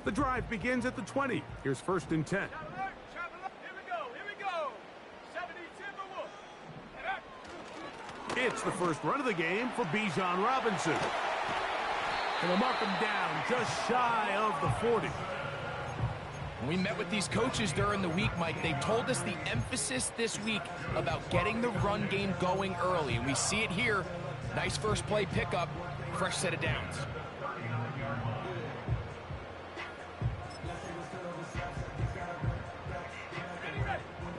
The drive begins at the 20. Here's 1st and 10. It's the first run of the game for Bijan Robinson. And they'll mark him down just shy of the 40. When we met with these coaches during the week, Mike, they told us the emphasis this week about getting the run game going early. And we see it here. Nice first play pickup, fresh set of downs.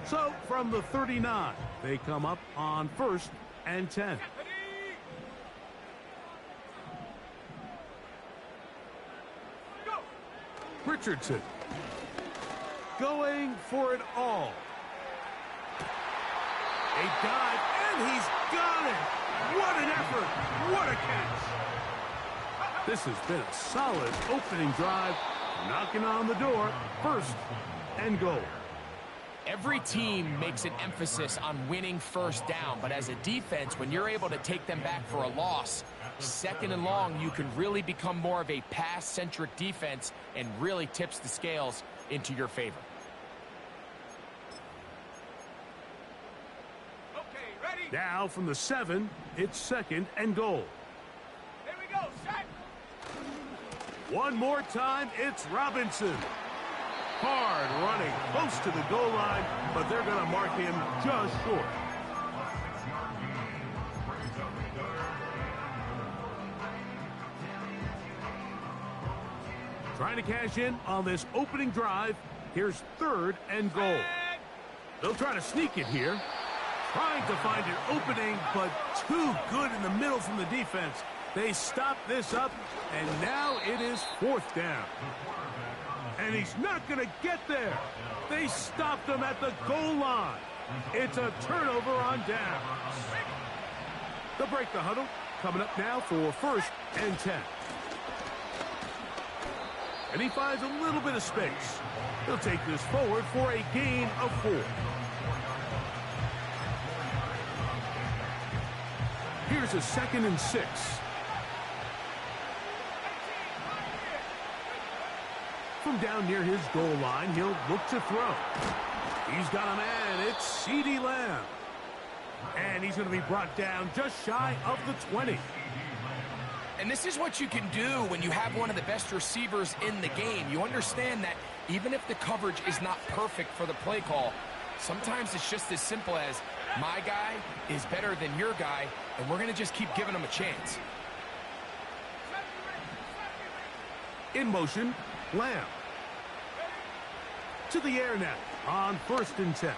So from the 39, they come up on 1st and 10. Richardson going for it all. A dive, and he's got it. What an effort. What a catch. This has been a solid opening drive. Knocking on the door. 1st and goal. Every team makes an emphasis on winning first down, but as a defense, when you're able to take them back for a loss, 2nd and long, you can really become more of a pass-centric defense and really tips the scales into your favor. Okay, ready? Now from the 7, it's 2nd and goal. Here we go, set. One more time, it's Robinson. Hard running close to the goal line, but they're going to mark him just short. Trying to cash in on this opening drive. Here's 3rd and goal. They'll try to sneak it here. Trying to find an opening, but too good in the middle from the defense. They stop this up, and now it is 4th down. And he's not going to get there. They stopped him at the goal line. It's a turnover on downs. They'll break the huddle. Coming up now for 1st and 10. And he finds a little bit of space. He'll take this forward for a gain of 4. Here's a 2nd and 6. From down near his goal line, he'll look to throw. He's got a man. It's CeeDee Lamb. And he's going to be brought down just shy of the 20. And this is what you can do when you have one of the best receivers in the game. You understand that even if the coverage is not perfect for the play call, sometimes it's just as simple as my guy is better than your guy, and we're going to just keep giving him a chance. In motion, Lamb. To the air now on 1st and 10.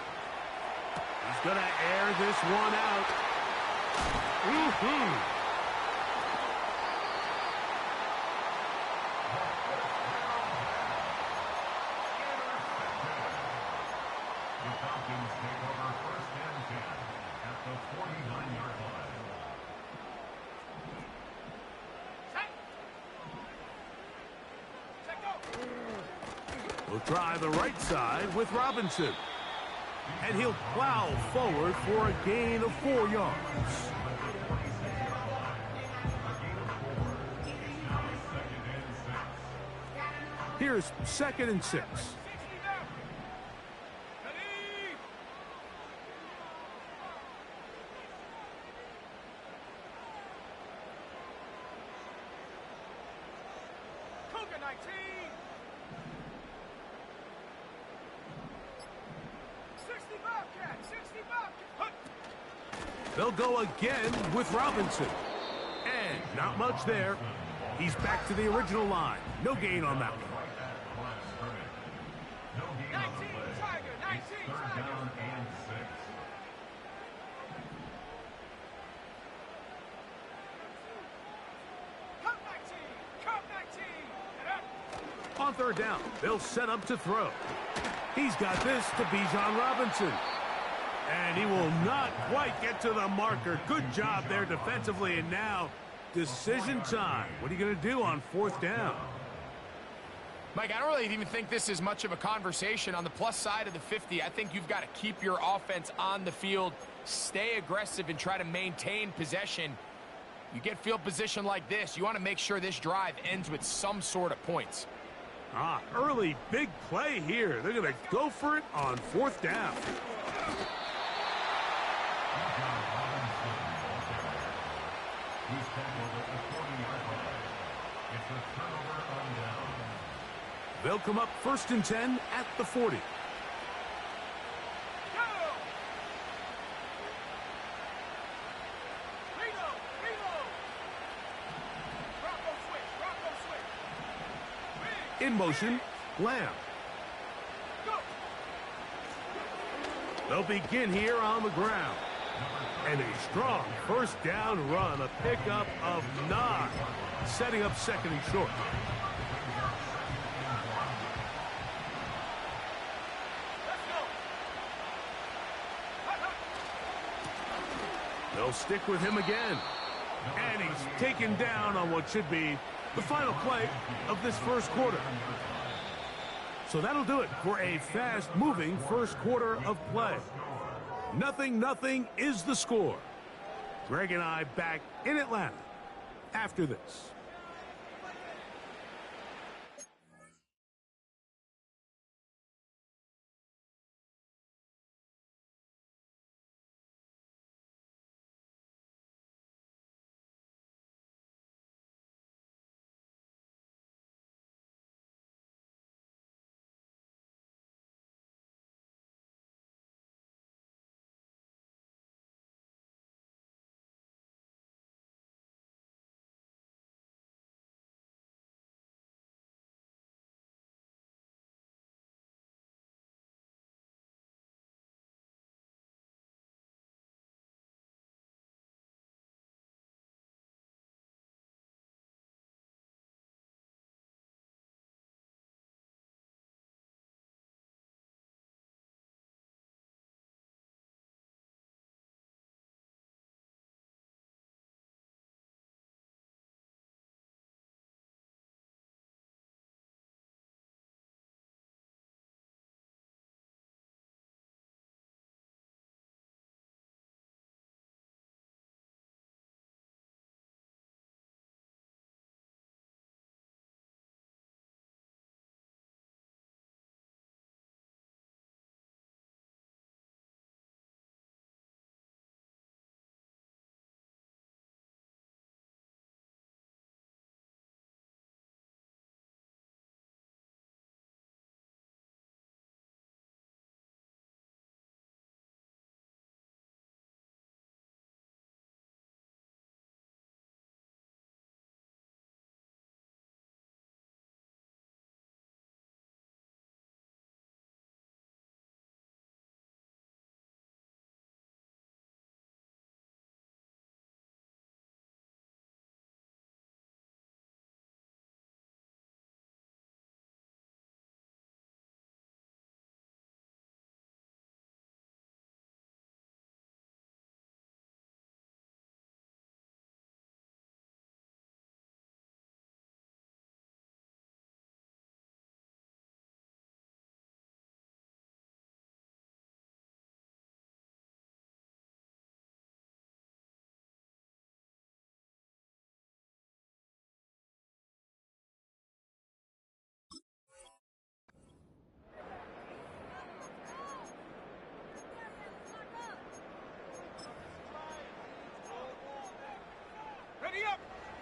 He's going to air this one out. We'll try the right side with Robinson. And he'll plow forward for a gain of 4 yards. Here's 2nd and 6. They'll go again with Robinson. And not much there. He's back to the original line. No gain on that one. 19, Tiger, 19, Tiger. Come 19. On 3rd down, they'll set up to throw. He's got this to Bijan Robinson. And he will not quite get to the marker. Good job there defensively. And now, decision time. What are you going to do on 4th down? Mike, I don't really even think this is much of a conversation. On the plus side of the 50, I think you've got to keep your offense on the field, stay aggressive, and try to maintain possession. You get field position like this, you want to make sure this drive ends with some sort of points. Early big play here. They're going to go for it on 4th down. They'll come up 1st and 10 at the 40. In motion, Lamb. They'll begin here on the ground. And a strong 1st down run, a pickup of 9, setting up 2nd and short. They'll stick with him again. And he's taken down on what should be the final play of this 1st quarter. So that'll do it for a fast-moving 1st quarter of play. 0-0 is the score. Greg and I back in Atlanta after this.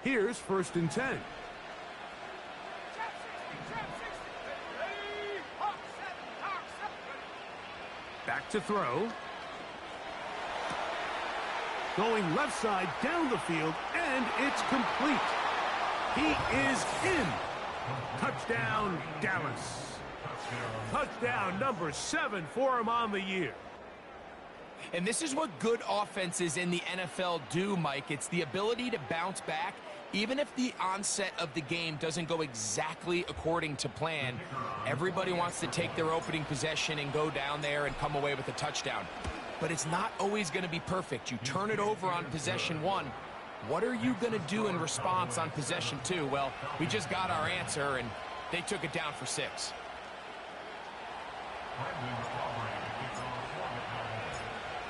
Here's 1st and 10. Back to throw. Going left side down the field, and it's complete. He is in. Touchdown, Dallas. Touchdown number 7 for him on the year. And this is what good offenses in the NFL do, Mike. It's the ability to bounce back, even if the onset of the game doesn't go exactly according to plan. Everybody wants to take their opening possession and go down there and come away with a touchdown. But it's not always going to be perfect. You turn it over on possession 1. What are you going to do in response on possession 2? Well, we just got our answer, and they took it down for 6.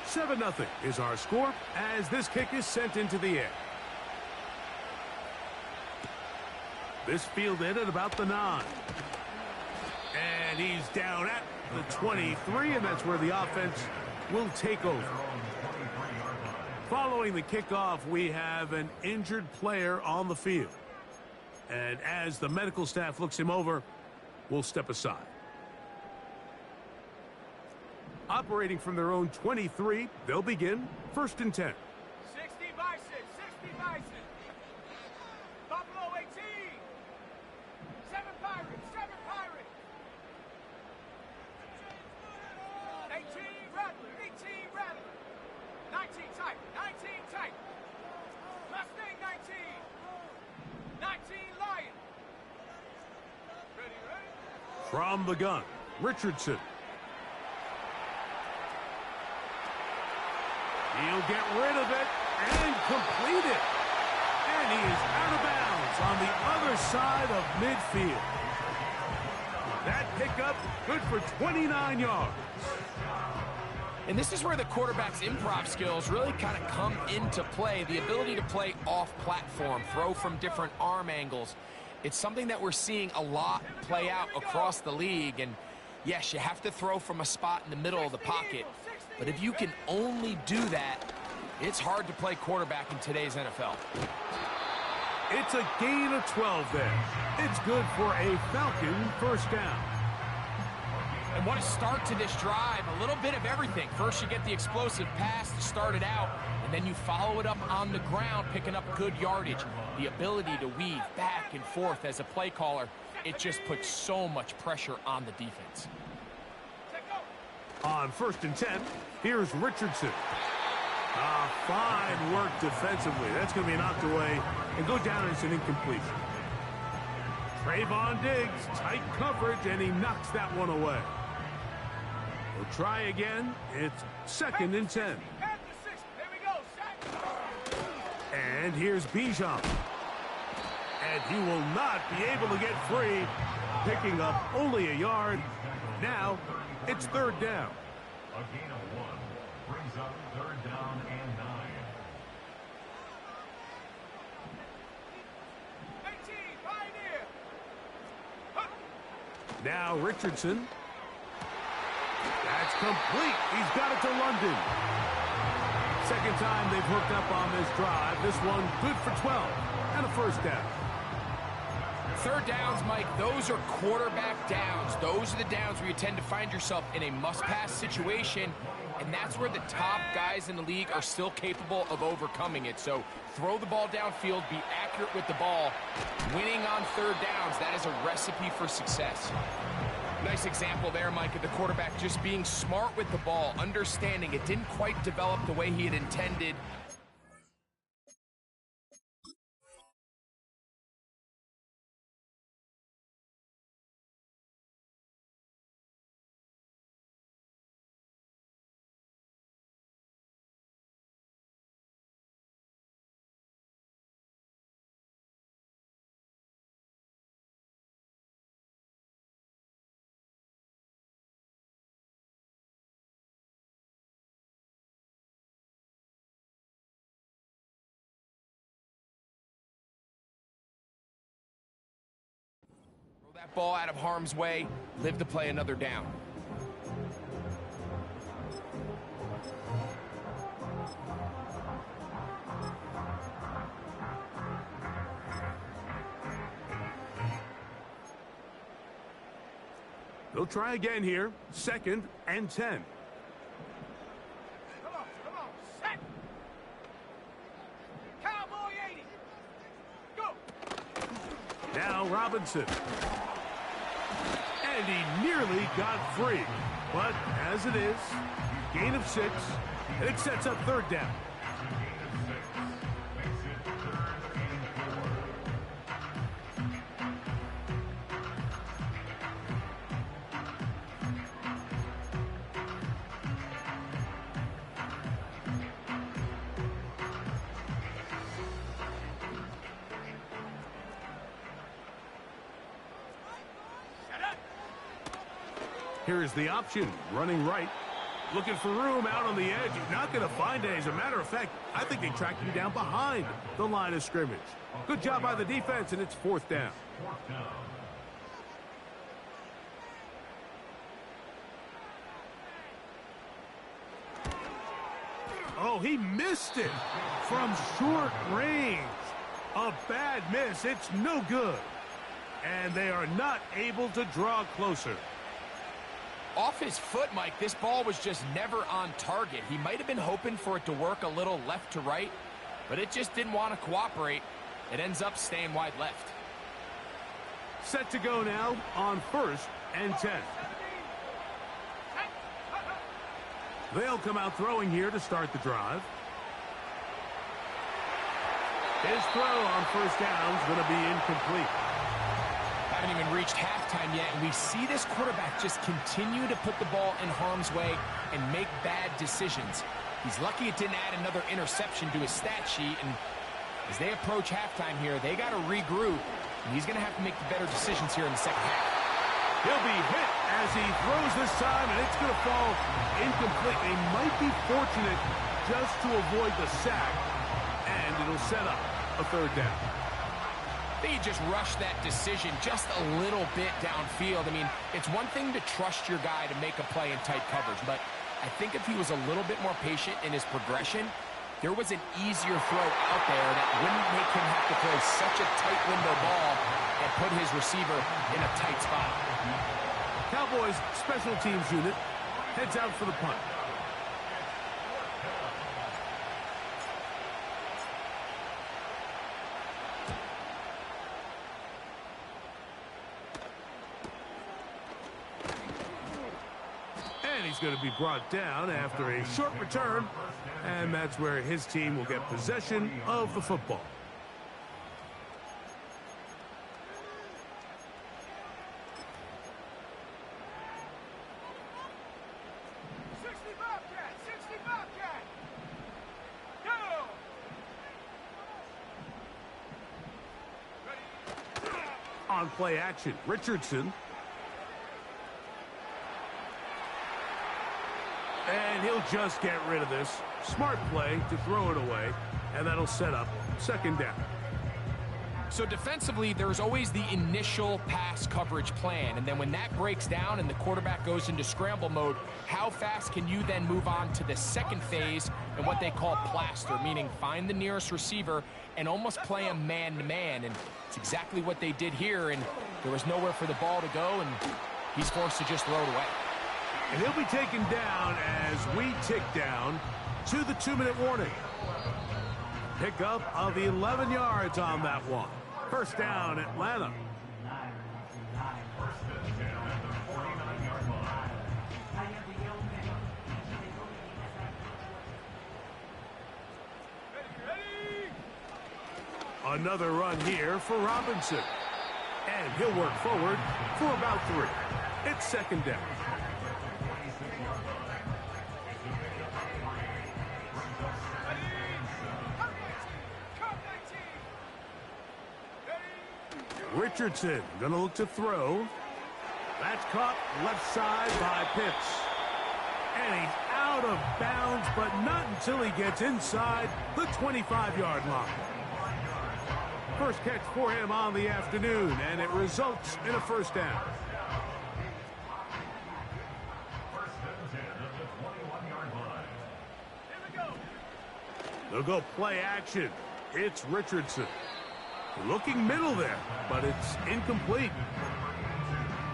7-0 is our score as this kick is sent into the air. This fielded at about the 9. he's down at the 23, and that's where the offense will take over. Following the kickoff, we have an injured player on the field. And as the medical staff looks him over, we'll step aside. Operating from their own 23, they'll begin 1st and 10. 60 Bison, 60 Bison. Buffalo 18. 7 Pirates, 7 Pirates. 18 Rattler, 18 Rattler. 19 Tiger, 19 Tiger. Mustang 19. 19 Lion. Ready, ready? From the gun, Richardson. He'll get rid of it and complete it. And he is out of bounds on the other side of midfield. That pickup good for 29 yards. And this is where the quarterback's improv skills really kind of come into play. The ability to play off platform, throw from different arm angles. It's something that we're seeing a lot play out across the league. And yes, you have to throw from a spot in the middle of the pocket. But if you can only do that, it's hard to play quarterback in today's NFL. It's a gain of 12 there. It's good for a Falcon first down. And what a start to this drive. A little bit of everything. First, you get the explosive pass to start it out, and then you follow it up on the ground, picking up good yardage. The ability to weave back and forth as a play caller, it just puts so much pressure on the defense. On 1st and 10, here's Richardson. Fine work defensively. That's going to be knocked away and go down as an incompletion. Trayvon Diggs, tight coverage, and he knocks that one away. We'll try again. It's 2nd and 10. And here's Bijan. And he will not be able to get free, picking up only a yard. Now, it's 3rd down. A gain of 1 brings up 3rd down and 9. 18, Pioneer. Now Richardson. That's complete. He's got it to London. Second time they've hooked up on this drive. This one good for 12 and a 1st down. 3rd downs, Mike, those are quarterback downs. Those are the downs where you tend to find yourself in a must-pass situation, and that's where the top guys in the league are still capable of overcoming it. So throw the ball downfield, be accurate with the ball. Winning on 3rd downs, that is a recipe for success. Nice example there, Mike, of the quarterback just being smart with the ball, understanding it didn't quite develop the way he had intended. That ball out of harm's way, live to play another down. They'll try again here. 2nd and 10. Come on, set. Cowboy 80. Go. Now Robinson. And he nearly got free. But as it is, gain of 6, and it sets up 3rd down. Here's the option, running right. Looking for room out on the edge. He's not going to find it. As a matter of fact, I think they tracked him down behind the line of scrimmage. Good job by the defense, and it's 4th down. 4th down. Oh, he missed it from short range. A bad miss. It's no good. And they are not able to draw closer. Off his foot, Mike, this ball was just never on target. He might have been hoping for it to work a little left to right, but it just didn't want to cooperate. It ends up staying wide left. Set to go now on 1st and 10. They'll come out throwing here to start the drive. His throw on 1st down is going to be incomplete. Haven't even reached halftime yet, and we see this quarterback just continue to put the ball in harm's way and make bad decisions. He's lucky it didn't add another interception to his stat sheet, and as they approach halftime here, they got to regroup, and he's going to have to make the better decisions here in the second half. He'll be hit as he throws this time, and it's going to fall incomplete. They might be fortunate just to avoid the sack, and it'll set up a 3rd down. I think he just rushed that decision just a little bit downfield. I mean, it's one thing to trust your guy to make a play in tight coverage, but I think if he was a little bit more patient in his progression, there was an easier throw out there that wouldn't make him have to throw such a tight window ball and put his receiver in a tight spot. Cowboys special teams unit heads out for the punt. And he's going to be brought down after a short return, and that's where his team will get possession of the football. On play action, Richardson. And he'll just get rid of this. Smart play to throw it away, and that'll set up 2nd down. So defensively, there's always the initial pass coverage plan, and then when that breaks down and the quarterback goes into scramble mode, how fast can you then move on to the second phase and what they call plaster, meaning find the nearest receiver and almost play him man-to-man, and it's exactly what they did here, and there was nowhere for the ball to go, and he's forced to just throw it away. And he'll be taken down as we tick down to the 2-minute warning. Pickup of 11 yards on that one. 1st down, Atlanta. Another run here for Robinson. And he'll work forward for about 3. It's 2nd down. Richardson going to look to throw. That's caught left side by Pitts. And he's out of bounds, but not until he gets inside the 25-yard line. First catch for him on the afternoon, and it results in a 1st down. They'll go play action. It's Richardson. Looking middle there, but it's incomplete.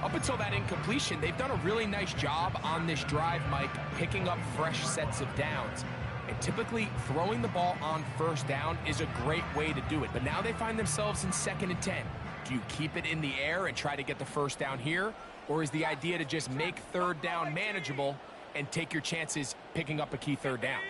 Up until that incompletion, they've done a really nice job on this drive, Mike, picking up fresh sets of downs. And typically, throwing the ball on 1st down is a great way to do it. But now they find themselves in 2nd and 10. Do you keep it in the air and try to get the 1st down here? Or is the idea to just make 3rd down manageable and take your chances picking up a key 3rd down?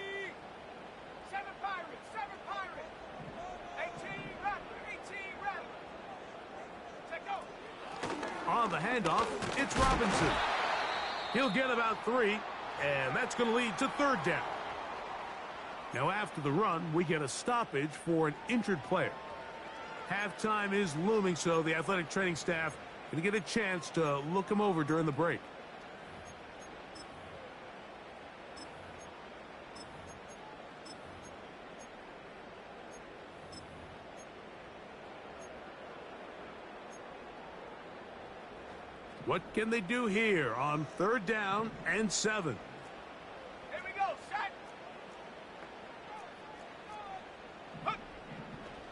On the handoff, it's Robinson. He'll get about 3, and that's going to lead to 3rd down. Now after the run, we get a stoppage for an injured player. Halftime is looming, so the athletic training staff going to get a chance to look him over during the break. What can they do here on 3rd down and 7? Here we go, set.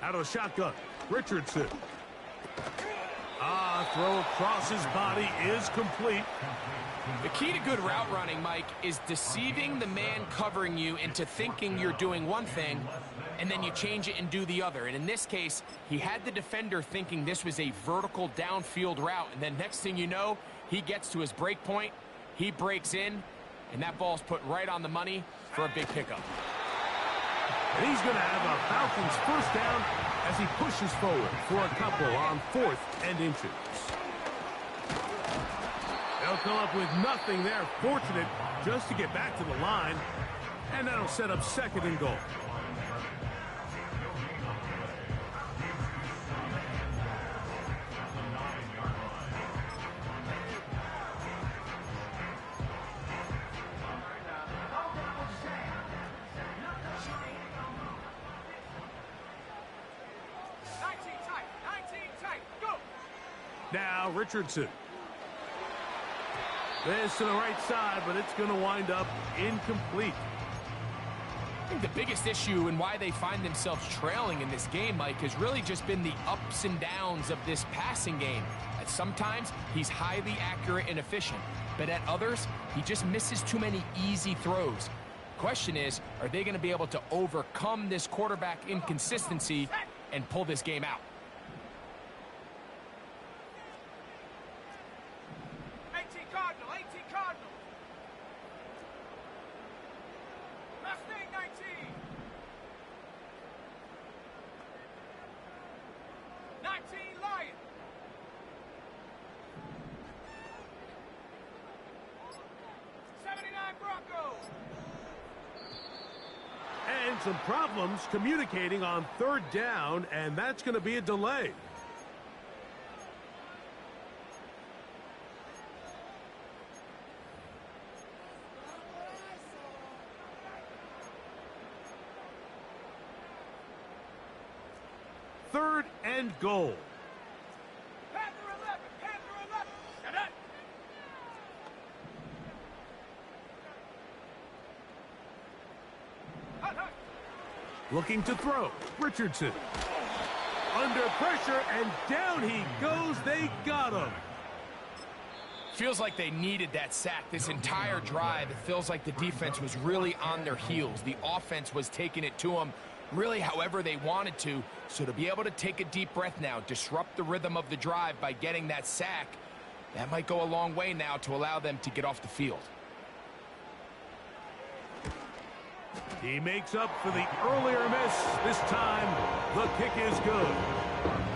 Out of the shotgun, Richardson. Throw across his body is complete. The key to good route running, Mike, is deceiving the man covering you into thinking you're doing one thing, and then you change it and do the other. And in this case, he had the defender thinking this was a vertical downfield route, and then next thing you know, he gets to his break point, he breaks in, and that ball's put right on the money for a big pickup. And he's going to have a Falcons first down as he pushes forward for a couple on 4th and inches. They'll come up with nothing there. Fortunate just to get back to the line. And that'll set up 2nd and goal. Now Richardson. This to the right side, but it's going to wind up incomplete. I think the biggest issue and why they find themselves trailing in this game, Mike, has really just been the ups and downs of this passing game. At sometimes, he's highly accurate and efficient, but at others, he just misses too many easy throws. Question is, are they going to be able to overcome this quarterback inconsistency and pull this game out? 18 Cardinal, 18 Cardinal. Mustang 19. 19 Lion. 79 Broncos. And some problems communicating on 3rd down, and that's going to be a delay. Third and goal. Panther 11, Panther 11. Get it. Hut, hut. Looking to throw. Richardson. Under pressure, and down he goes. They got him. Feels like they needed that sack this entire drive. It feels like the defense was really on their heels. The offense was taking it to them really however they wanted to. So to be able to take a deep breath now, disrupt the rhythm of the drive by getting that sack, that might go a long way now to allow them to get off the field. He makes up for the earlier miss. This time, the kick is good.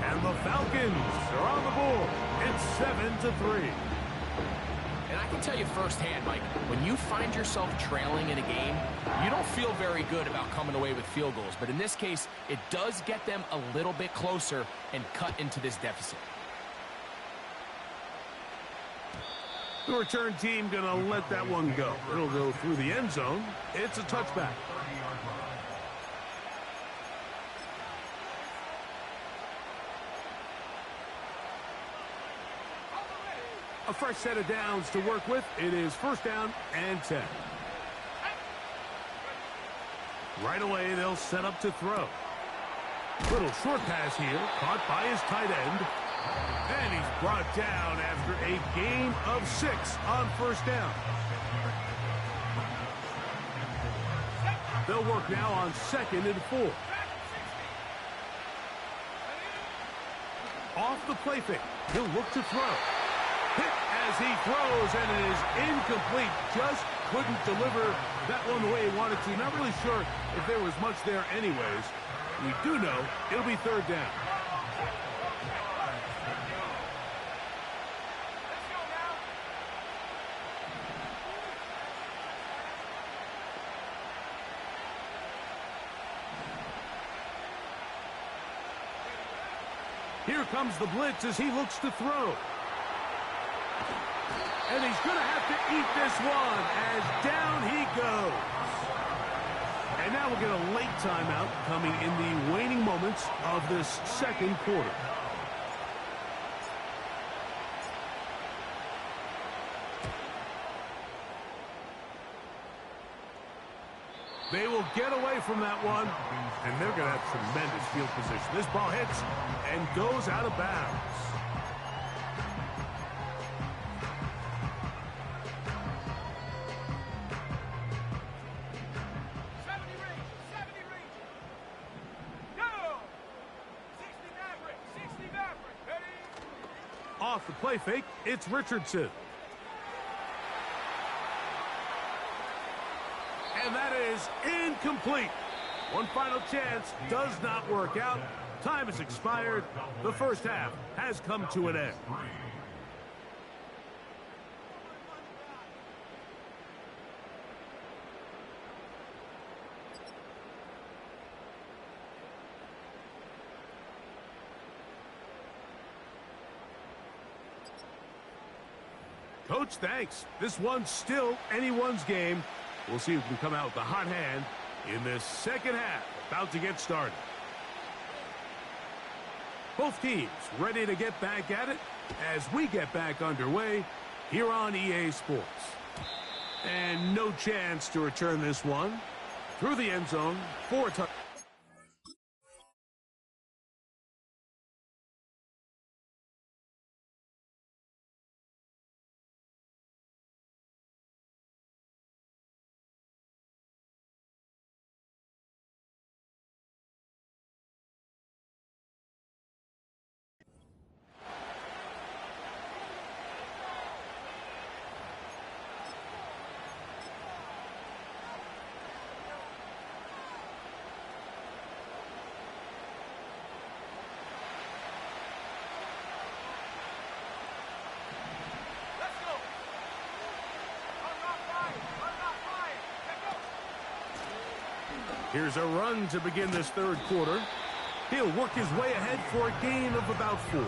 And the Falcons are on the board. It's 7-3. And I can tell you firsthand, Mike, when you find yourself trailing in a game, you don't feel very good about coming away with field goals. But in this case, it does get them a little bit closer and cut into this deficit. The return team going to let that one go. It'll go through the end zone. It's a touchback. A fresh set of downs to work with. It is 1st down and 10. Right away, they'll set up to throw. Little short pass here, caught by his tight end. And he's brought down after a gain of 6 on 1st down. They'll work now on 2nd and 4. Off the play fake. He'll look to throw. Hit as he throws, and it is incomplete. Just couldn't deliver that one the way he wanted to. Not really sure if there was much there anyways. We do know it'll be 3rd down. Here comes the blitz as he looks to throw. And he's going to have to eat this one as down he goes. And now we'll get a late timeout coming in the waning moments of this 2nd quarter. They will get away from that one, and they're going to have tremendous field position. This ball hits and goes out of bounds. Off the play fake, it's Richardson. And that is incomplete. One final chance does not work out. Time has expired. The first half has come to an end. Coach, thanks. This one's still anyone's game. We'll see who can come out with the hot hand in this second half. About to get started. Both teams ready to get back at it as we get back underway here on EA Sports. And no chance to return this one. Through the end zone, 4 touchdowns. Here's a run to begin this third quarter. He'll work his way ahead for a gain of about 4.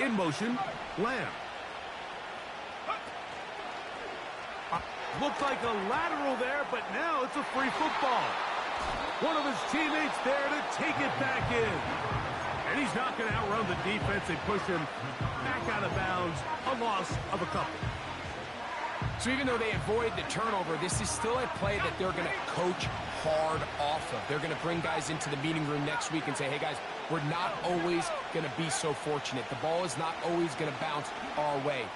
In motion, Lamb. Looked like a lateral there, but now it's a free football. One of his teammates there to take it back in. And he's not going to outrun the defense. They push him back out of bounds. A loss of a couple. So even though they avoid the turnover, this is still a play that they're going to coach hard off of. They're going to bring guys into the meeting room next week and say, hey, guys, we're not always going to be so fortunate. The ball is not always going to bounce our way.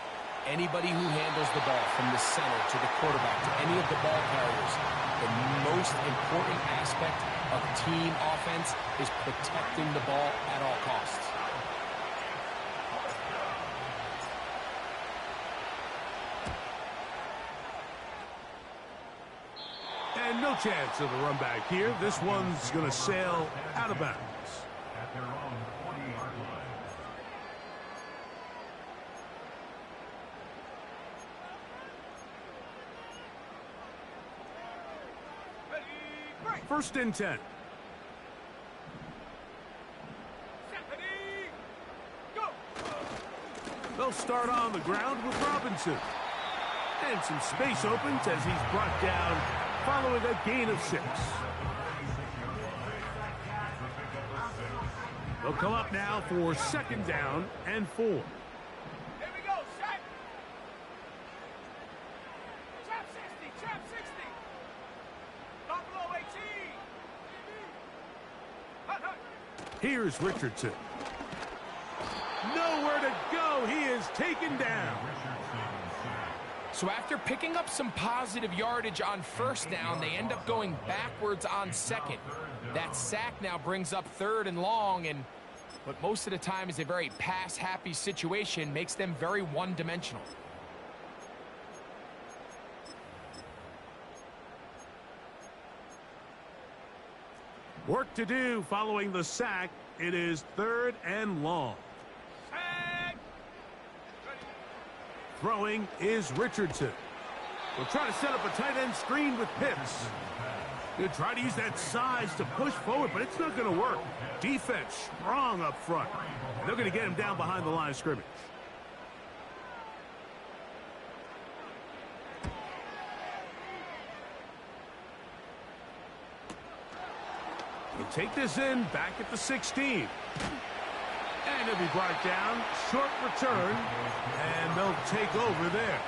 Anybody who handles the ball from the center to the quarterback to any of the ball carriers, the most important aspect of team offense is protecting the ball at all costs. And no chance of a run back here. This one's going to sail out of bounds. At their own 20-yard line. First and 10. They'll start on the ground with Robinson. And some space opens as he's brought down following a gain of 6. They'll come up now for second down and 4. Here we go, set. Trap 60, trap 60. Buffalo 18. Hut, hut. Here's Richardson. Nowhere to go. He is taken down. So after picking up some positive yardage on first down, they end up going backwards on second. That sack now brings up 3rd and long, and what most of the time is a very pass-happy situation makes them very one-dimensional. Work to do following the sack. It is 3rd and long. Throwing is Richardson. We'll try to set up a tight end screen with Pitts. He'll try to use that size to push forward, but it's not going to work. Defense strong up front. They're going to get him down behind the line of scrimmage. take this in back at the 16. And he'll be brought down. Short return. And they'll take over there.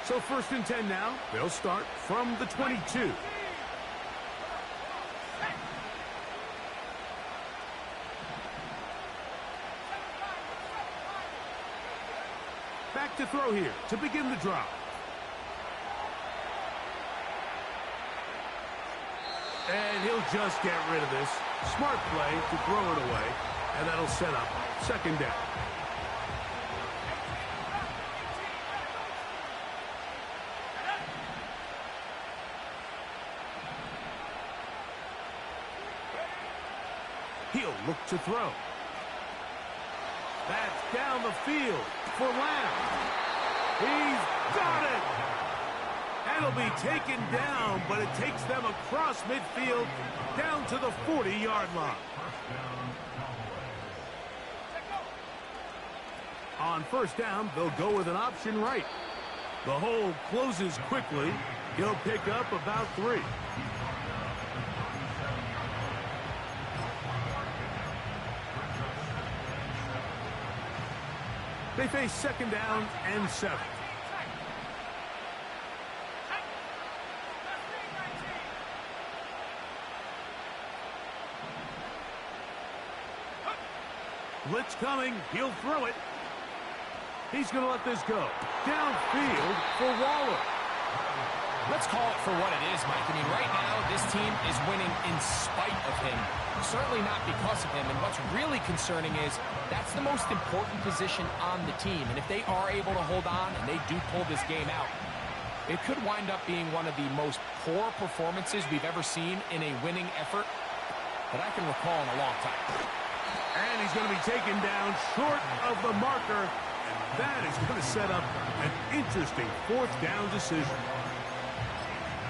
So 1st and 10 now. They'll start from the 22. Back to throw here to begin the drive. And he'll just get rid of this. Smart play to throw it away. And that'll set up 2nd down. He'll look to throw. That's down the field for Lamb. He's got it! And he'll be taken down, but it takes them across midfield down to the 40-yard line. On 1st down, they'll go with an option right. The hole closes quickly. He'll pick up about 3. They face 2nd down and 7. Blitz coming. He'll throw it. He's going to let this go. Downfield for Waller. Let's call it for what it is, Mike. I mean, right now, this team is winning in spite of him. Certainly not because of him. And what's really concerning is that's the most important position on the team. And if they are able to hold on and they do pull this game out, it could wind up being one of the most poor performances we've ever seen in a winning effort that I can recall in a long time. And he's going to be taken down short of the marker. And that is going to set up an interesting 4th down decision.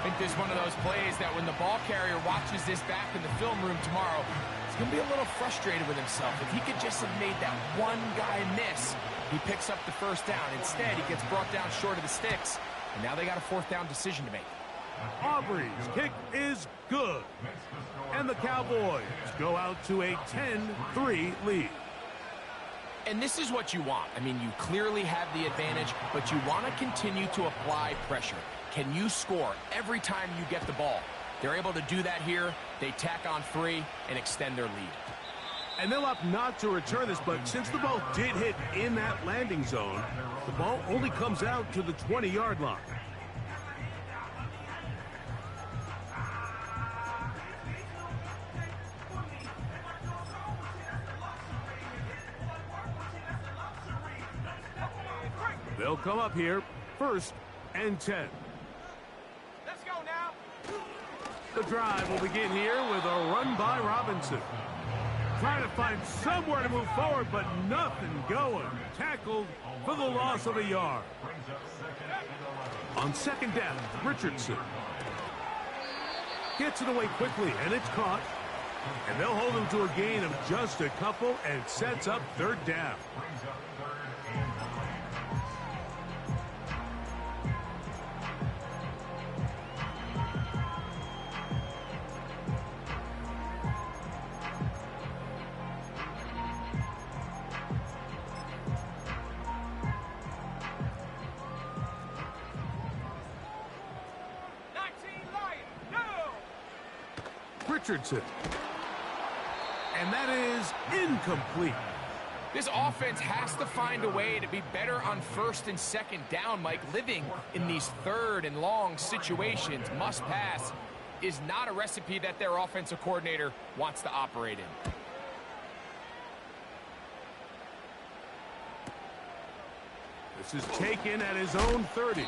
I think this is one of those plays that when the ball carrier watches this back in the film room tomorrow, he's going to be a little frustrated with himself. If he could just have made that one guy miss, he picks up the 1st down. Instead, he gets brought down short of the sticks, and now they got a 4th down decision to make. Aubrey's kick is good. And the Cowboys go out to a 10-3 lead. And this is what you want. I mean, you clearly have the advantage, but you want to continue to apply pressure. Can you score every time you get the ball? They're able to do that here. They tack on 3 and extend their lead. And they'll opt not to return this, but since the ball did hit in that landing zone, the ball only comes out to the 20-yard line. They'll come up here, 1st and 10. Let's go now. The drive will begin here with a run by Robinson. Trying to find somewhere to move forward, but nothing going. Tackled for the loss of a yard. On 2nd down, Richardson gets it away quickly, and it's caught. And they'll hold him to a gain of just a couple and sets up 3rd down. Richardson. And that is incomplete. This offense has to find a way to be better on 1st and 2nd down, Mike. Living in these 3rd and long situations, must pass, is not a recipe that their offensive coordinator wants to operate in. This is taken at his own 30.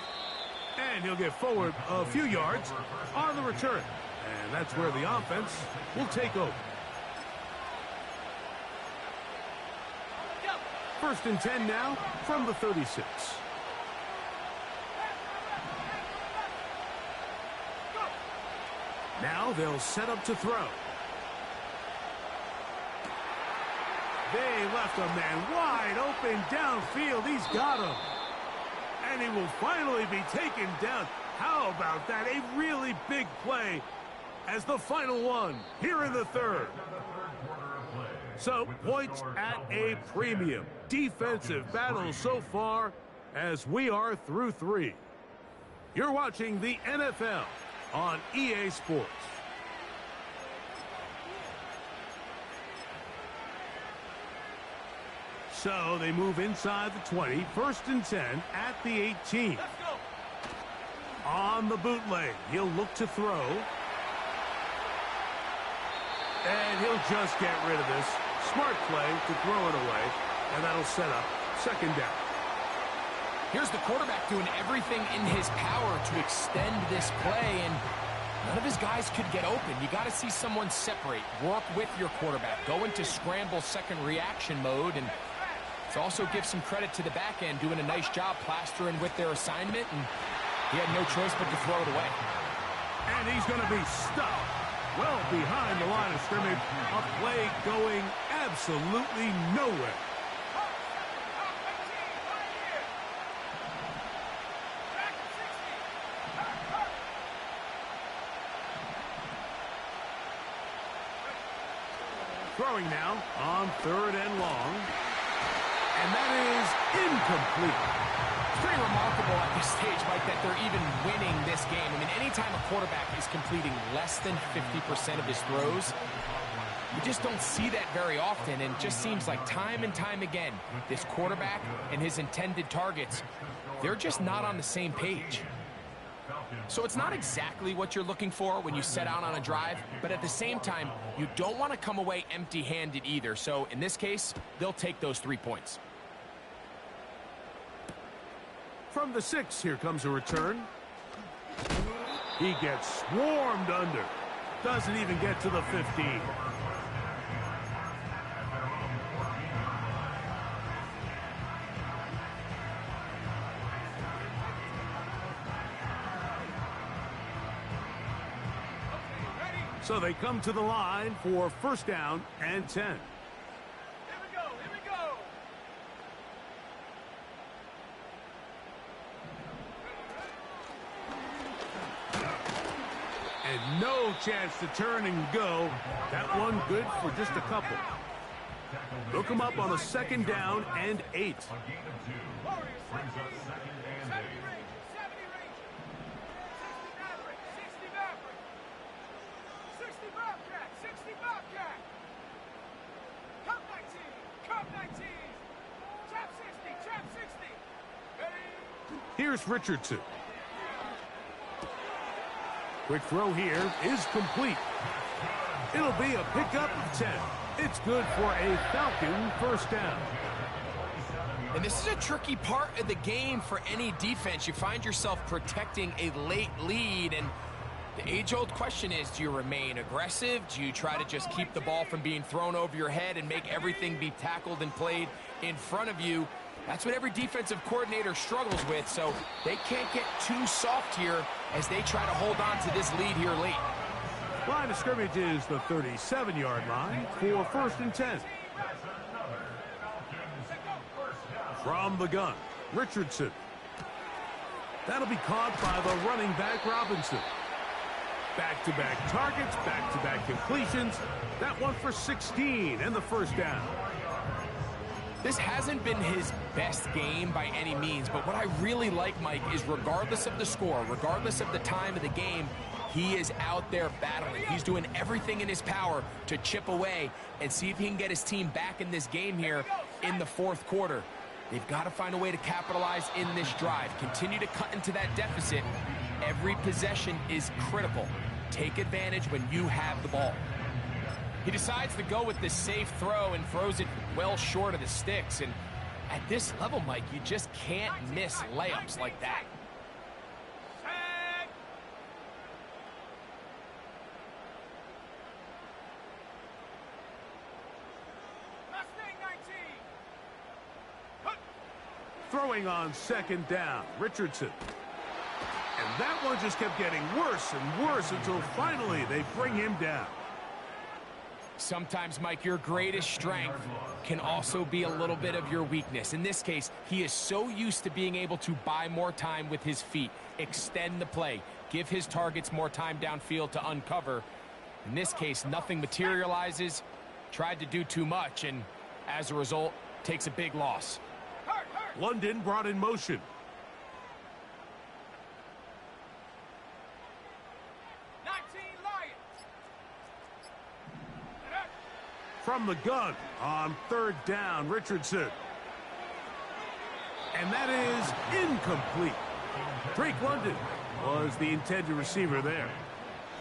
And he'll get forward a few yards on the return. And that's where the offense will take over. 1st and 10 now from the 36. Now they'll set up to throw. They left a man wide open downfield. He's got him. And he will finally be taken down. How about that? A really big play as the final one here in the third. So, points at a premium. Defensive battle so far as we are through 3. You're watching the NFL on EA Sports. So they move inside the 20, 1st and 10 at the 18. On the bootleg, he'll look to throw. And he'll just get rid of this. Smart play to throw it away, and that'll set up 2nd down. Here's the quarterback doing everything in his power to extend this play, and none of his guys could get open. You got to see someone separate, work with your quarterback, go into scramble second reaction mode, and also give some credit to the back end, doing a nice job plastering with their assignment, and he had no choice but to throw it away. And he's going to be stopped well behind the line of scrimmage. A play going absolutely nowhere. Throwing now on 3rd and long. And that is incomplete. It's pretty remarkable at this stage, Mike, that they're even winning this game. I mean, anytime a quarterback is completing less than 50% of his throws, you just don't see that very often. And it just seems like time and time again, this quarterback and his intended targets, they're just not on the same page. So it's not exactly what you're looking for when you set out on a drive, but at the same time, you don't want to come away empty-handed either. So in this case, they'll take those 3 points. From the 6, here comes a return. He gets swarmed under. Doesn't even get to the 15. So they come to the line for 1st down and 10. Here we go, here we go. And no chance to turn and go. That one good for just a couple. Look him up on a 2nd down and 8. A gain of 2. Brings up 2nd and 8. 70 range, 60 Maverick, 60 Maverick, 60 Bobcat, 60 Bobcat. Cup 19, Cup 19. Trap 60, Trap 60. Ready? Here's Richardson. Quick throw here is complete. It'll be a pickup of 10. It's good for a Falcon 1st down. And this is a tricky part of the game for any defense. You find yourself protecting a late lead, and the age-old question is, do you remain aggressive? Do you try to just keep the ball from being thrown over your head and make everything be tackled and played in front of you? That's what every defensive coordinator struggles with, so they can't get too soft here as they try to hold on to this lead here late. Line of scrimmage is the 37-yard line for 1st and 10. From the gun, Richardson. That'll be caught by the running back, Robinson. Back-to-back targets, back-to-back completions. That one for 16 and the 1st down. This hasn't been his best game by any means, but what I really like, Mike, is regardless of the score, regardless of the time of the game, he is out there battling. He's doing everything in his power to chip away and see if he can get his team back in this game here in the 4th quarter. They've got to find a way to capitalize in this drive. Continue to cut into that deficit. Every possession is critical. Take advantage when you have the ball. He decides to go with this safe throw and throws it well short of the sticks. And at this level, Mike, you just can't miss layups like that. Throwing on 2nd down, Richardson. And that one just kept getting worse and worse until finally they bring him down. Sometimes, Mike, your greatest strength can also be a little bit of your weakness. In this case, he is so used to being able to buy more time with his feet, extend the play, give his targets more time downfield to uncover. In this case, nothing materializes, tried to do too much, and as a result, takes a big loss. London brought in motion. From the gun on third down, Richardson. And that is incomplete. Drake London was the intended receiver there.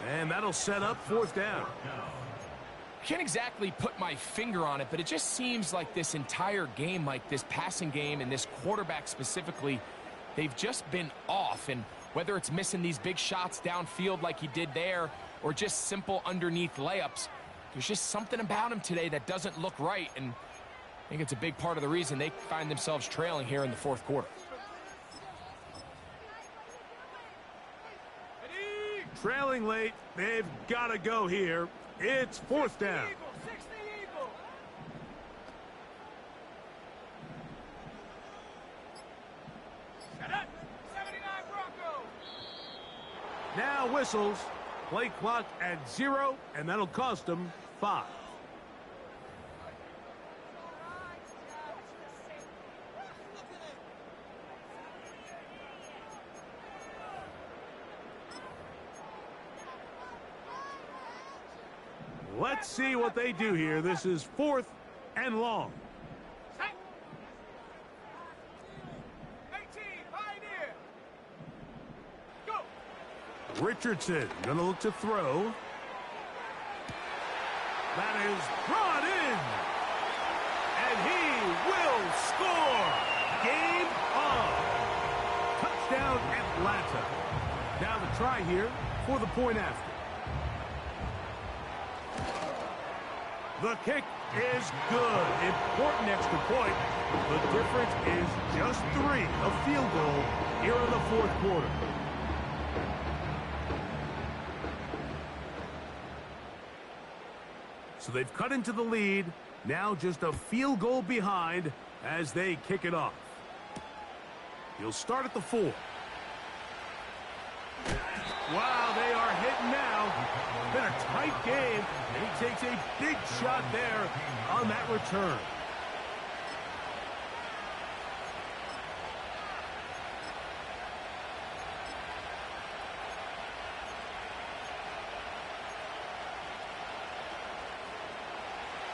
And that'll set up fourth down. Can't exactly put my finger on it, but it just seems like this entire game, like this passing game and this quarterback specifically, they've just been off. And whether it's missing these big shots downfield like he did there or just simple underneath layups, there's just something about him today that doesn't look right, and I think it's a big part of the reason they find themselves trailing here in the fourth quarter. Trailing late, they've got to go here. It's fourth down. Now whistles. Play clock at 0, and that'll cost them 5. Let's see what they do here. This is 4th and long. Richardson going to look to throw. That is brought in. And he will score. Game on. Touchdown Atlanta. Now the try here for the point after. The kick is good. Important extra point. The difference is just 3, a field goal here in the fourth quarter. So they've cut into the lead. Now just a field goal behind as they kick it off. He'll start at the 4. Wow, they are hitting now. Been a tight game, and he takes a big shot there on that return.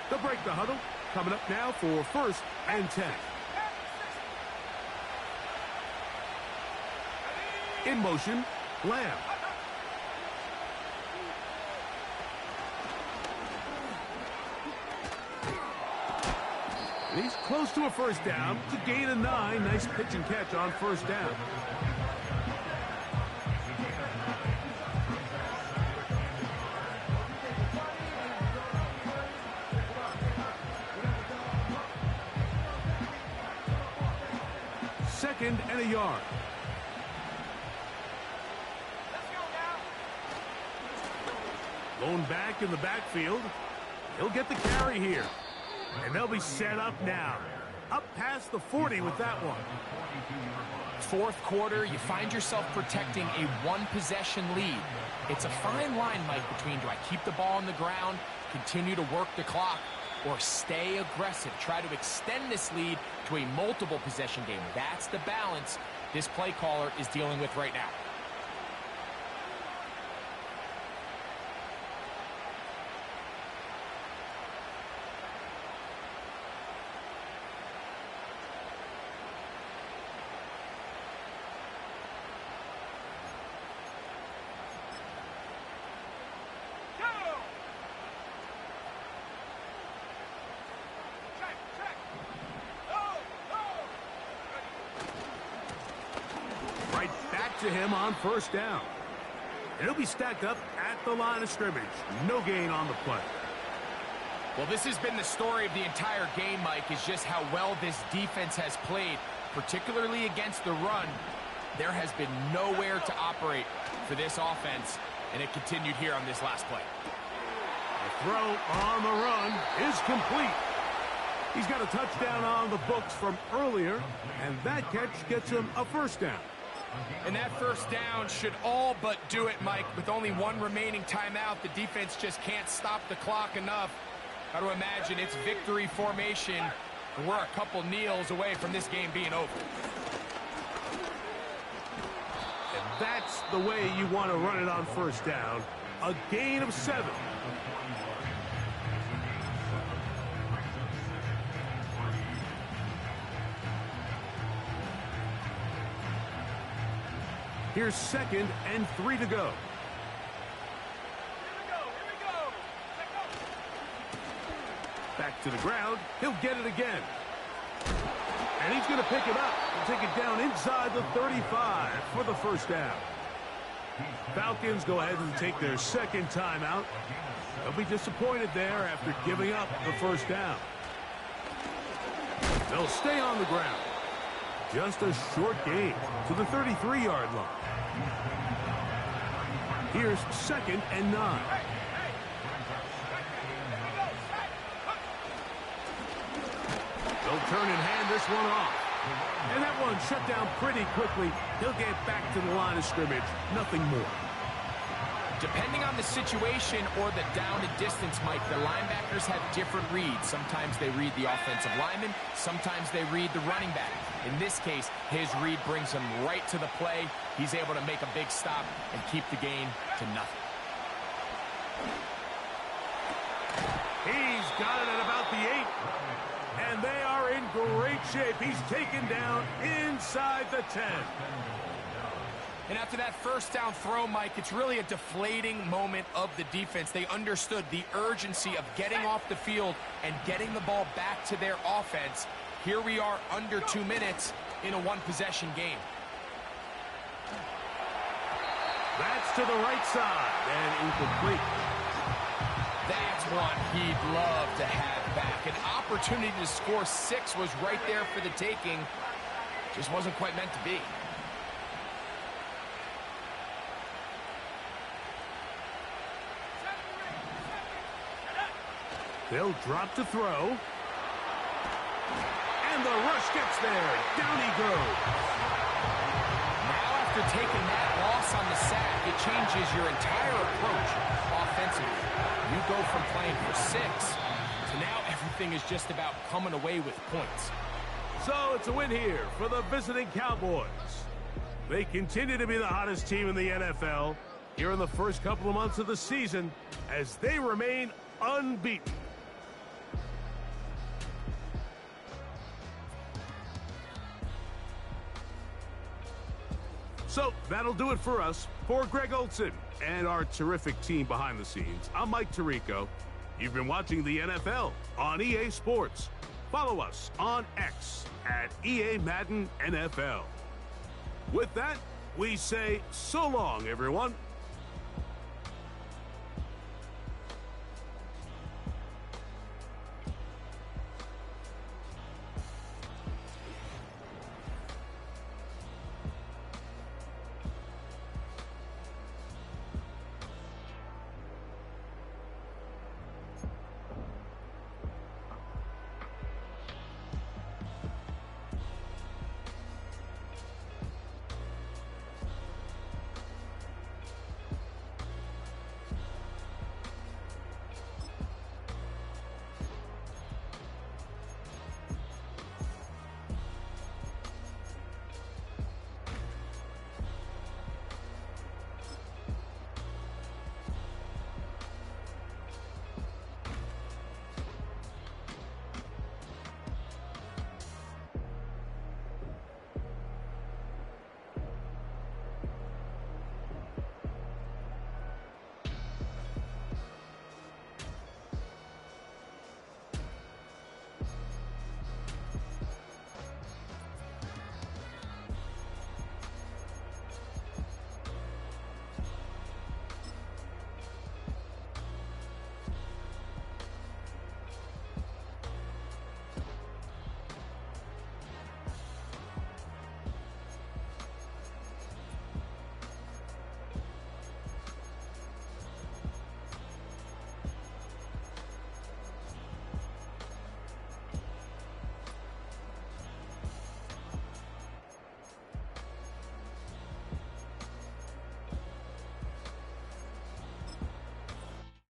They'll break the huddle. Coming up now for 1st and 10. In motion, Lamb. And he's close to a first down. To gain a 9. Nice pitch and catch on first down. Second and a yard. Going back in the backfield. He'll get the carry here. And they'll be set up now. Up past the 40 with that one. Fourth quarter, you find yourself protecting a one-possession lead. It's a fine line, Mike, between do I keep the ball on the ground, continue to work the clock, or stay aggressive, try to extend this lead to a multiple possession game. That's the balance this play caller is dealing with right now. To him on first down. And he'll be stacked up at the line of scrimmage. No gain on the play. Well, this has been the story of the entire game, Mike, is just how well this defense has played, particularly against the run. There has been nowhere to operate for this offense, and it continued here on this last play. The throw on the run is complete. He's got a touchdown on the books from earlier, and that catch gets him a first down. And that first down should all but do it, Mike. With only one remaining timeout, the defense just can't stop the clock enough. Got to imagine it's victory formation, and we're a couple kneels away from this game being over. And that's the way you want to run it on first down. A gain of 7. Here's 2nd and 3 to go. Back to the ground. He'll get it again. And he's going to pick it up and take it down inside the 35 for the first down. Falcons go ahead and take their second timeout. They'll be disappointed there after giving up the first down. They'll stay on the ground. Just a short gain to the 33-yard line. Here's 2nd and 9. They'll turn and hand this one off. And that one shut down pretty quickly. He'll get back to the line of scrimmage. Nothing more. Depending on the situation or the down and distance, Mike, the linebackers have different reads. Sometimes they read the offensive lineman. Sometimes they read the running back. In this case, his read brings him right to the play. He's able to make a big stop and keep the gain to nothing. He's got it at about the 8. And they are in great shape. He's taken down inside the 10. And after that first down throw, Mike, it's really a deflating moment of the defense. They understood the urgency of getting off the field and getting the ball back to their offense. Here we are under 2 minutes in a one-possession game. That's to the right side and incomplete. That's one he'd love to have back. An opportunity to score 6 was right there for the taking. Just wasn't quite meant to be. They'll drop to throw. And the rush gets there. Down he goes. Now after taking that loss on the sack, it changes your entire approach offensively. You go from playing for 6 to now everything is just about coming away with points. So it's a win here for the visiting Cowboys. They continue to be the hottest team in the NFL here in the first couple of months of the season as they remain unbeaten. So that'll do it for us. For Greg Olson and our terrific team behind the scenes, I'm Mike Tirico. You've been watching the NFL on EA Sports. Follow us on X at EA Madden NFL. With that, we say so long, everyone.